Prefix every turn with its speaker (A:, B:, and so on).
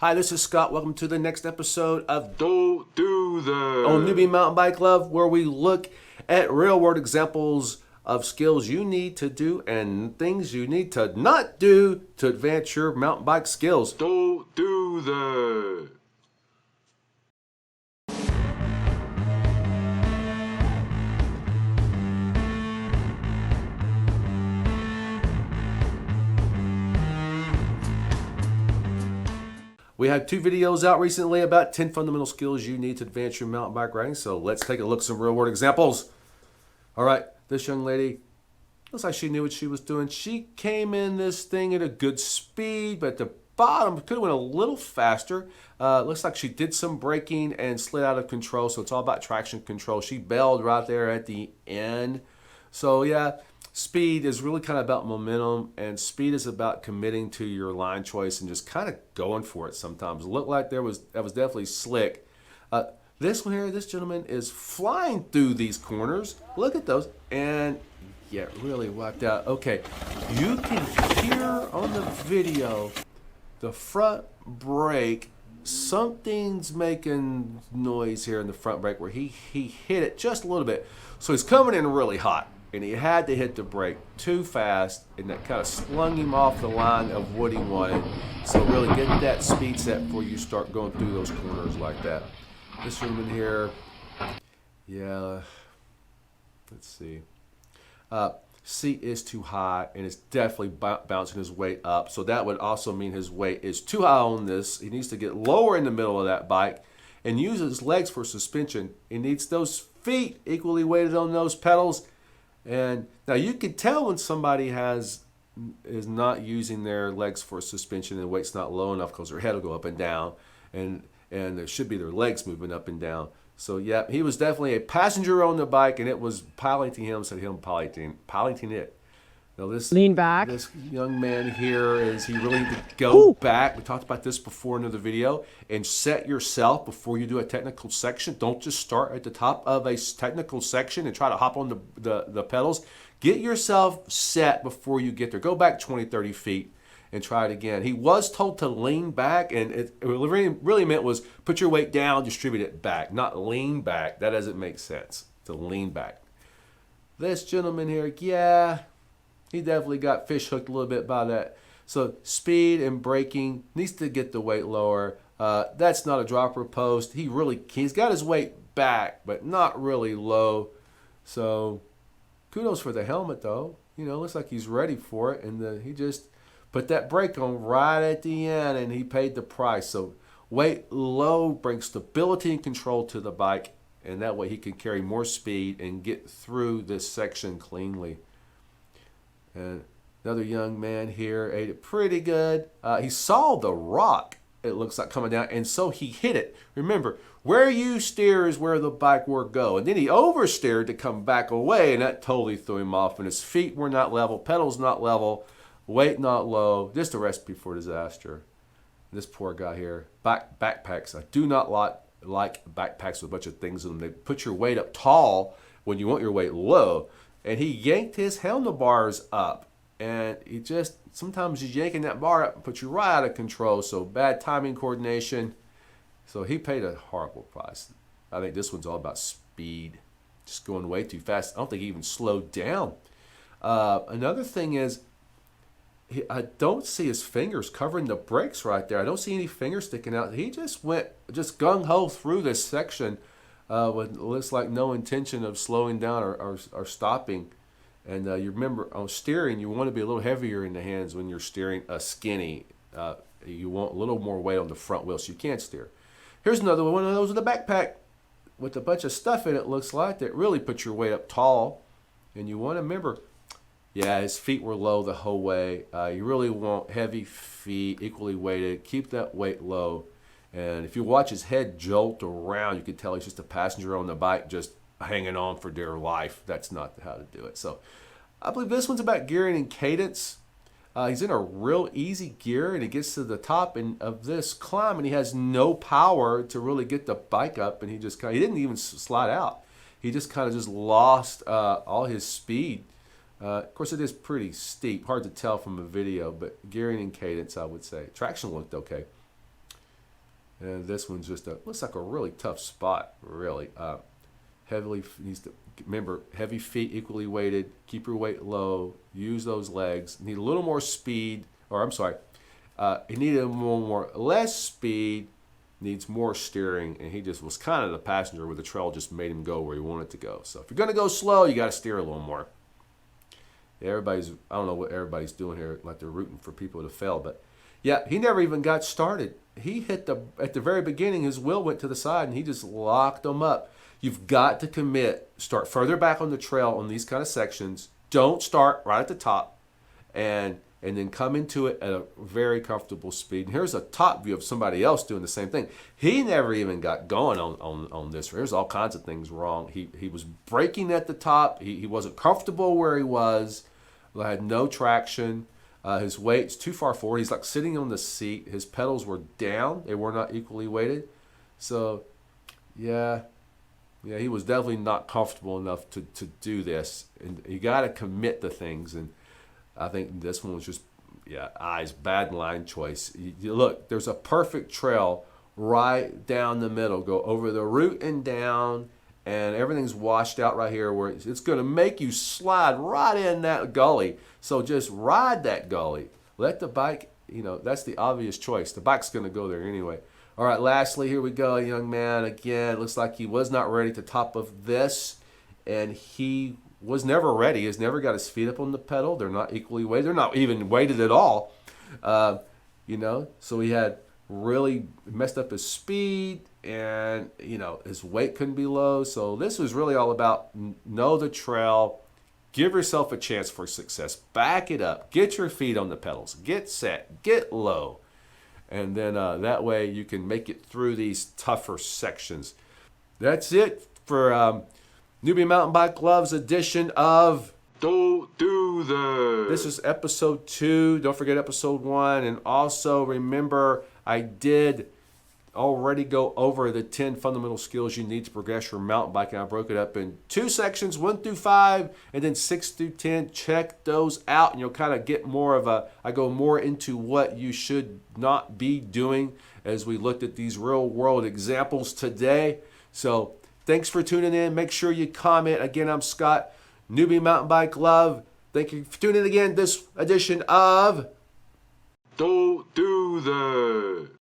A: Hi, this is Scott. Welcome to the next episode of
B: Don't do that.
A: on Newbie Mountain Bike Love, where we look at real-world examples of skills you need to do and things you need to not do to advance your mountain bike skills.
B: Don't do that.
A: We had 2 videos out recently about 10 fundamental skills you need to advance your mountain bike riding. So let's take a look at some real-world examples. All right, this young lady looks like she knew what she was doing. She came in this thing at a good speed, but at the bottom could have went a little faster. Looks like she did some braking and slid out of control, so it's all about traction control. She bailed right there at the end. So yeah, speed is really kind of about momentum, and speed is about committing to your line choice and just kind of going for it sometimes. It looked like that was definitely slick. This one here, this gentleman is flying through these corners. Look at those. And yeah, really wiped out. Okay, you can hear on the video the front brake. Something's making noise here in the front brake where he hit it just a little bit. So he's coming in really hot, and he had to hit the brake too fast, and that kind of slung him off the line of what he wanted. So really get that speed set before you start going through those corners like that. This gentleman here, yeah, let's see. Seat is too high, and it's definitely bouncing his weight up. So that would also mean his weight is too high on this. He needs to get lower in the middle of that bike and use his legs for suspension. He needs those feet equally weighted on those pedals. And now you can tell when somebody is not using their legs for suspension and the weight's not low enough, because their head will go up and down, and there should be their legs moving up and down. So yeah, he was definitely a passenger on the bike, and it was piloting him, so him piloting it. Now
C: Lean back.
A: This young man here he really need to go back. We talked about this before in the video, and set yourself before you do a technical section. Don't just start at the top of a technical section and try to hop on the pedals. Get yourself set before you get there. Go back 20, 30 feet and try it again. He was told to lean back, and it really meant was put your weight down, distribute it back, not lean back. That doesn't make sense, to lean back. This gentleman here, yeah, he definitely got fish hooked a little bit by that. So speed and braking, needs to get the weight lower. That's not a dropper post. He's got his weight back, but not really low. So kudos for the helmet though. You know, looks like he's ready for it, and he just put that brake on right at the end, and he paid the price. So weight low brings stability and control to the bike, and that way he can carry more speed and get through this section cleanly. And another young man here ate it pretty good. He saw the rock, it looks like, coming down, and so he hit it. Remember, where you steer is where the bike will go. And then he oversteered to come back away, and that totally threw him off. And his feet were not level, pedals not level, weight not low. Just a recipe for disaster. This poor guy here. Backpacks. I do not like backpacks with a bunch of things in them. They put your weight up tall when you want your weight low. And he yanked his handlebars up. And sometimes he's yanking that bar up and puts you right out of control. So bad timing coordination. So he paid a horrible price. I think this one's all about speed. Just going way too fast. I don't think he even slowed down. Another thing is, I don't see his fingers covering the brakes right there. I don't see any fingers sticking out. He just went gung-ho through this section with looks like no intention of slowing down or stopping. And you remember, on steering, you want to be a little heavier in the hands when you're steering a skinny. You want a little more weight on the front wheel so you can't steer. Here's another one of those with a backpack with a bunch of stuff in it, looks like, that really puts your weight up tall. And you want to remember, yeah, his feet were low the whole way. You really want heavy feet, equally weighted. Keep that weight low. And if you watch his head jolt around, you can tell he's just a passenger on the bike, just hanging on for dear life. That's not how to do it. So I believe this one's about gearing and cadence. He's in a real easy gear, and he gets to the top of this climb, and he has no power to really get the bike up, and he didn't even slide out. He just kind of just lost all his speed. Of course, it is pretty steep. Hard to tell from a video, but gearing and cadence, I would say. Traction looked okay. And this one's just looks like a really tough spot, really. Heavily needs to remember heavy feet, equally weighted. Keep your weight low. Use those legs. Need a little more speed, or I'm sorry, he needed a little more less speed. Needs more steering, and he just was kind of the passenger where the trail just made him go where he wanted to go. So if you're gonna go slow, you got to steer a little more. I don't know what everybody's doing here, like they're rooting for people to fail, but yeah, he never even got started. He hit at the very beginning, his wheel went to the side, and he just locked them up. You've got to commit. Start further back on the trail on these kind of sections. Don't start right at the top, and then come into it at a very comfortable speed. And here's a top view of somebody else doing the same thing. He never even got going on this. There's all kinds of things wrong. He was braking at the top. He wasn't comfortable where he was. Had no traction. His weight's too far forward. He's like sitting on the seat. His pedals were down. They were not equally weighted. So, yeah, he was definitely not comfortable enough to do this. And you got to commit to things. And I think this one was just, bad line choice. You look, there's a perfect trail right down the middle. Go over the root and down, and everything's washed out right here where it's going to make you slide right in that gully. So just ride that gully. Let the bike, that's the obvious choice. The bike's going to go there anyway. All right, lastly, here we go, young man. Again, looks like he was not ready to top of this, and he was never ready. He's never got his feet up on the pedal. They're not equally weighted. They're not even weighted at all. So he had really messed up his speed, and his weight couldn't be low. So this was really all about know the trail, give yourself a chance for success, back it up, get your feet on the pedals, get set, get low, and then that way you can make it through these tougher sections. That's it for Newbie Mountain Bike Loves edition of
B: Don't Do That.
A: This is episode 2. Don't forget episode 1. And also remember, I did already go over the 10 fundamental skills you need to progress your mountain biking. I broke it up in 2 sections, 1 through 5, and then 6 through 10. Check those out, and you'll kind of get I go more into what you should not be doing as we looked at these real world examples today. So thanks for tuning in. Make sure you comment. Again, I'm Scott, Newbie Mountain Bike Love. Thank you for tuning in this edition of
B: Don't Do That.